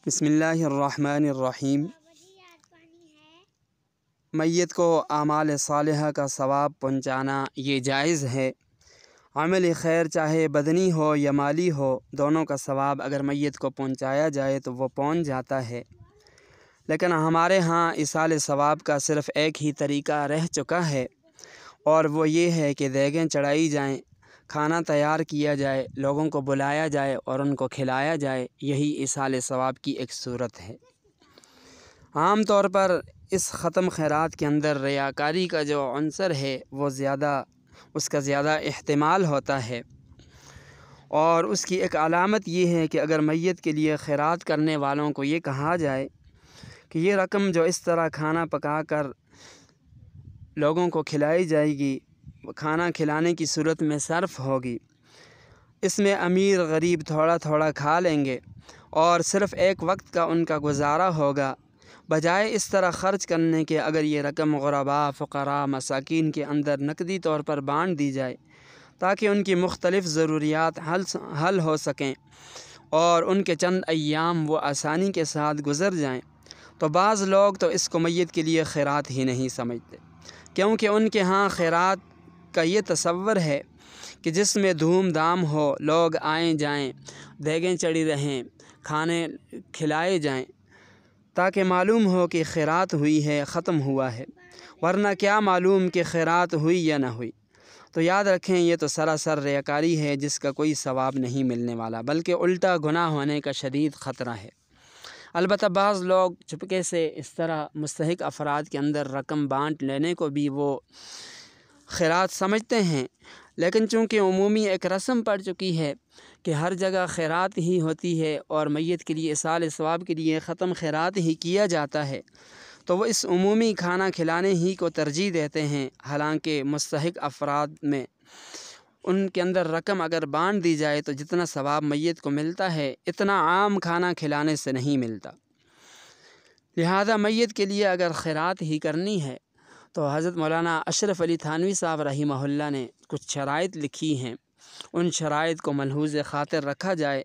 بسم اللہ الرحمن الرحیم۔ میت کو اعمال صالحہ کا ثواب پہنچانا یہ جائز ہے۔ عمل خیر چاہے بدنی ہو یا مالی ہو، دونوں کا ثواب اگر میت کو پہنچایا جائے تو وہ پہنچ جاتا ہے۔ لیکن ہمارے ہاں ایصال ثواب کا صرف ایک ہی طریقہ رہ چکا ہے، اور وہ یہ ہے کہ دیگیں چڑھائی جائیں، کھانا تیار کیا جائے، لوگوں کو بلایا جائے اور ان کو کھلایا جائے۔ یہی ایصال ثواب کی ایک صورت ہے۔ عام طور پر اس ختم خیرات کے اندر ریاکاری کا جو عنصر ہے وہ اس کا زیادہ احتمال ہوتا ہے، اور اس کی ایک علامت یہ ہے کہ اگر میت کے لیے خیرات کرنے والوں کو یہ کہا جائے کہ یہ رقم جو اس طرح کھانا پکا کر لوگوں کو کھلائی جائے گی، کھانا کھلانے کی صورت میں صرف ہوگی، اس میں امیر غریب تھوڑا تھوڑا کھا لیں گے اور صرف ایک وقت کا ان کا گزارا ہوگا، بجائے اس طرح خرچ کرنے کے اگر یہ رقم غرباء، فقراء، مساکین کے اندر نقدی طور پر بانٹ دی جائے تاکہ ان کی مختلف ضروریات حل ہو سکیں اور ان کے چند ایام وہ آسانی کے ساتھ گزر جائیں، تو بعض لوگ تو اس کو میت کے لیے خیرات ہی نہیں سمجھتے، کیونکہ ان کے ہاں خیرات کا یہ تصور ہے کہ جس میں دھوم دھام ہو، لوگ آئیں جائیں، دیگیں چڑھی رہیں، کھانے کھلائے جائیں، تاکہ معلوم ہو کہ خیرات ہوئی ہے، ختم ہوا ہے، ورنہ کیا معلوم کہ خیرات ہوئی یا نہ ہوئی۔ تو یاد رکھیں، یہ تو سراسر ریاکاری ہے جس کا کوئی ثواب نہیں ملنے والا، بلکہ الٹا گناہ ہونے کا شدید خطرہ ہے۔ البتہ بعض لوگ چپکے سے اس طرح مستحق افراد کے اندر رقم بانٹ لینے کو بھی وہ خیرات سمجھتے ہیں، لیکن چونکہ عمومی ایک رسم پڑ چکی ہے کہ ہر جگہ خیرات ہی ہوتی ہے اور میت کے لیے ایصال ثواب کے لیے ختم خیرات ہی کیا جاتا ہے، تو وہ اس عمومی کھانا کھلانے ہی کو ترجیح دیتے ہیں، حالانکہ مستحق افراد میں ان کے اندر رقم اگر بانٹ دی جائے تو جتنا ثواب میت کو ملتا ہے اتنا عام کھانا کھلانے سے نہیں ملتا۔ لہذا میت کے لیے اگر خیرات ہی کرنی ہے تو حضرت مولانا اشرف علی تھانوی صاحب رحمہ اللہ نے کچھ شرائط لکھی ہیں، ان شرائط کو ملحوظ خاطر رکھا جائے۔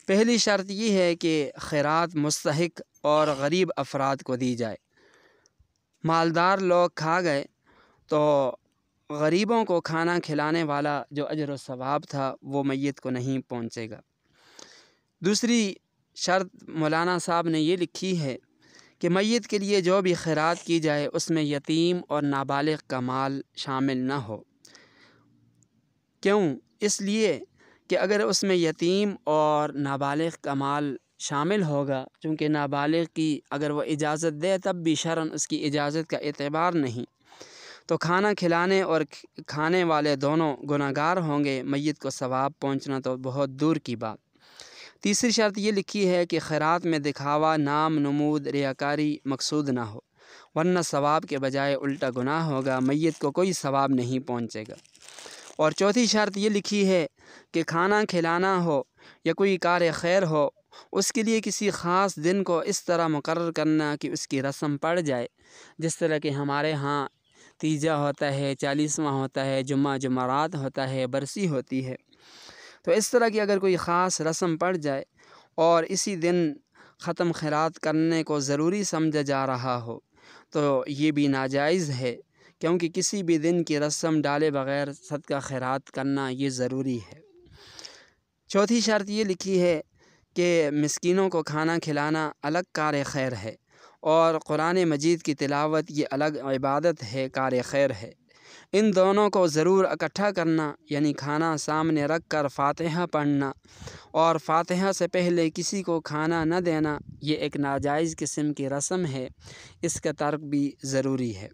پہلی شرط یہ ہے کہ خیرات مستحق اور غریب افراد کو دی جائے۔ مالدار لوگ کھا گئے تو غریبوں کو کھانا کھلانے والا جو اجر و ثواب تھا وہ میت کو نہیں پہنچے گا۔ دوسری شرط مولانا صاحب نے یہ لکھی ہے کہ میت کے لیے جو بھی خیرات کی جائے اس میں یتیم اور نابالغ کا مال شامل نہ ہو۔ کیوں؟ اس لیے کہ اگر اس میں یتیم اور نابالغ کا مال شامل ہوگا، چونکہ نابالغ کی اگر وہ اجازت دے تب بھی شرعاً اس کی اجازت کا اعتبار نہیں، تو کھانا کھلانے اور کھانے والے دونوں گنہگار ہوں گے، میت کو ثواب پہنچنا تو بہت دور کی بات۔ تیسری شرط یہ لکھی ہے کہ خیرات میں دکھاوا، نام نمود، ریاکاری مقصود نہ ہو، ورنہ ثواب کے بجائے الٹا گناہ ہوگا، میت کو کوئی ثواب نہیں پہنچے گا۔ اور چوتھی شرط یہ لکھی ہے کہ کھانا کھلانا ہو یا کوئی کار خیر ہو، اس کے لیے کسی خاص دن کو اس طرح مقرر کرنا کہ اس کی رسم پڑ جائے، جس طرح کہ ہمارے ہاں تیجا ہوتا ہے، 40واں ہوتا ہے، جمعہ جمعرات ہوتا ہے، برسی ہوتی ہے، تو اس طرح کی اگر کوئی خاص رسم پڑ جائے اور اسی دن ختم خیرات کرنے کو ضروری سمجھا جا رہا ہو تو یہ بھی ناجائز ہے، کیونکہ کسی بھی دن کی رسم ڈالے بغیر صدقہ خیرات کرنا یہ ضروری ہے۔ چوتھی شرط یہ لکھی ہے کہ مسکینوں کو کھانا کھلانا الگ کار خیر ہے، اور قرآن مجید کی تلاوت یہ الگ عبادت ہے، کار خیر ہے۔ ان دونوں کو ضرور اکٹھا کرنا، یعنی کھانا سامنے رکھ کر فاتحہ پڑھنا اور فاتحہ سے پہلے کسی کو کھانا نہ دینا، یہ ایک ناجائز قسم کی رسم ہے، اس کا ترک بھی ضروری ہے۔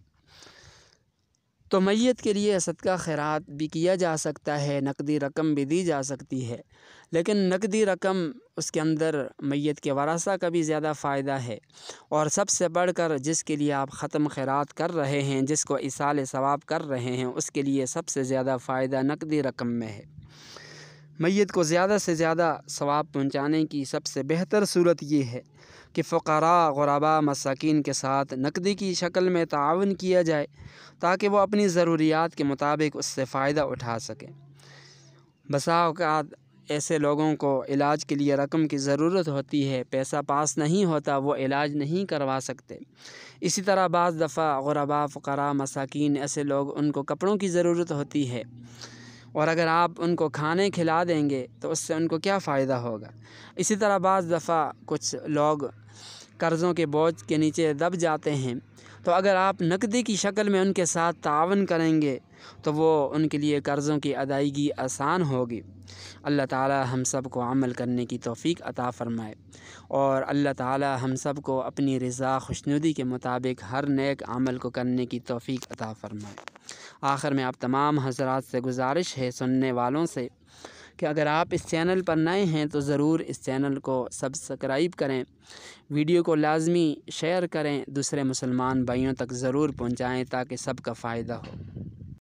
تو میت کے لیے صدقہ خیرات بھی کیا جا سکتا ہے، نقدی رقم بھی دی جا سکتی ہے، لیکن نقدی رقم اس کے اندر میت کے ورثہ کا بھی زیادہ فائدہ ہے، اور سب سے بڑھ کر جس کے لیے آپ ختم خیرات کر رہے ہیں، جس کو ایصال ثواب کر رہے ہیں، اس کے لیے سب سے زیادہ فائدہ نقدی رقم میں ہے۔ میت کو زیادہ سے زیادہ ثواب پہنچانے کی سب سے بہتر صورت یہ ہے کہ فقراء، غرباء، مساکین کے ساتھ نقدی کی شکل میں تعاون کیا جائے تاکہ وہ اپنی ضروریات کے مطابق اس سے فائدہ اٹھا سکیں۔ بسا اوقات ایسے لوگوں کو علاج کے لیے رقم کی ضرورت ہوتی ہے، پیسہ پاس نہیں ہوتا، وہ علاج نہیں کروا سکتے۔ اسی طرح بعض دفعہ غرباء، فقراء، مساکین، ایسے لوگ، ان کو کپڑوں کی ضرورت ہوتی ہے، اور اگر آپ ان کو کھانے کھلا دیں گے تو اس سے ان کو کیا فائدہ ہوگا۔ اسی طرح بعض دفعہ کچھ لوگ قرضوں کے بوجھ کے نیچے دب جاتے ہیں، تو اگر آپ نقدی کی شکل میں ان کے ساتھ تعاون کریں گے تو وہ ان کے لیے قرضوں کی ادائیگی آسان ہوگی۔ اللہ تعالی ہم سب کو عمل کرنے کی توفیق عطا فرمائے، اور اللہ تعالی ہم سب کو اپنی رضا خوشنودی کے مطابق ہر نیک عمل کو کرنے کی توفیق عطا فرمائے۔ آخر میں آپ تمام حضرات سے گزارش ہے، سننے والوں سے، کہ اگر آپ اس چینل پر نئے ہیں تو ضرور اس چینل کو سبسکرائب کریں، ویڈیو کو لازمی شیئر کریں، دوسرے مسلمان بھائیوں تک ضرور پہنچائیں تاکہ سب کا فائدہ ہو۔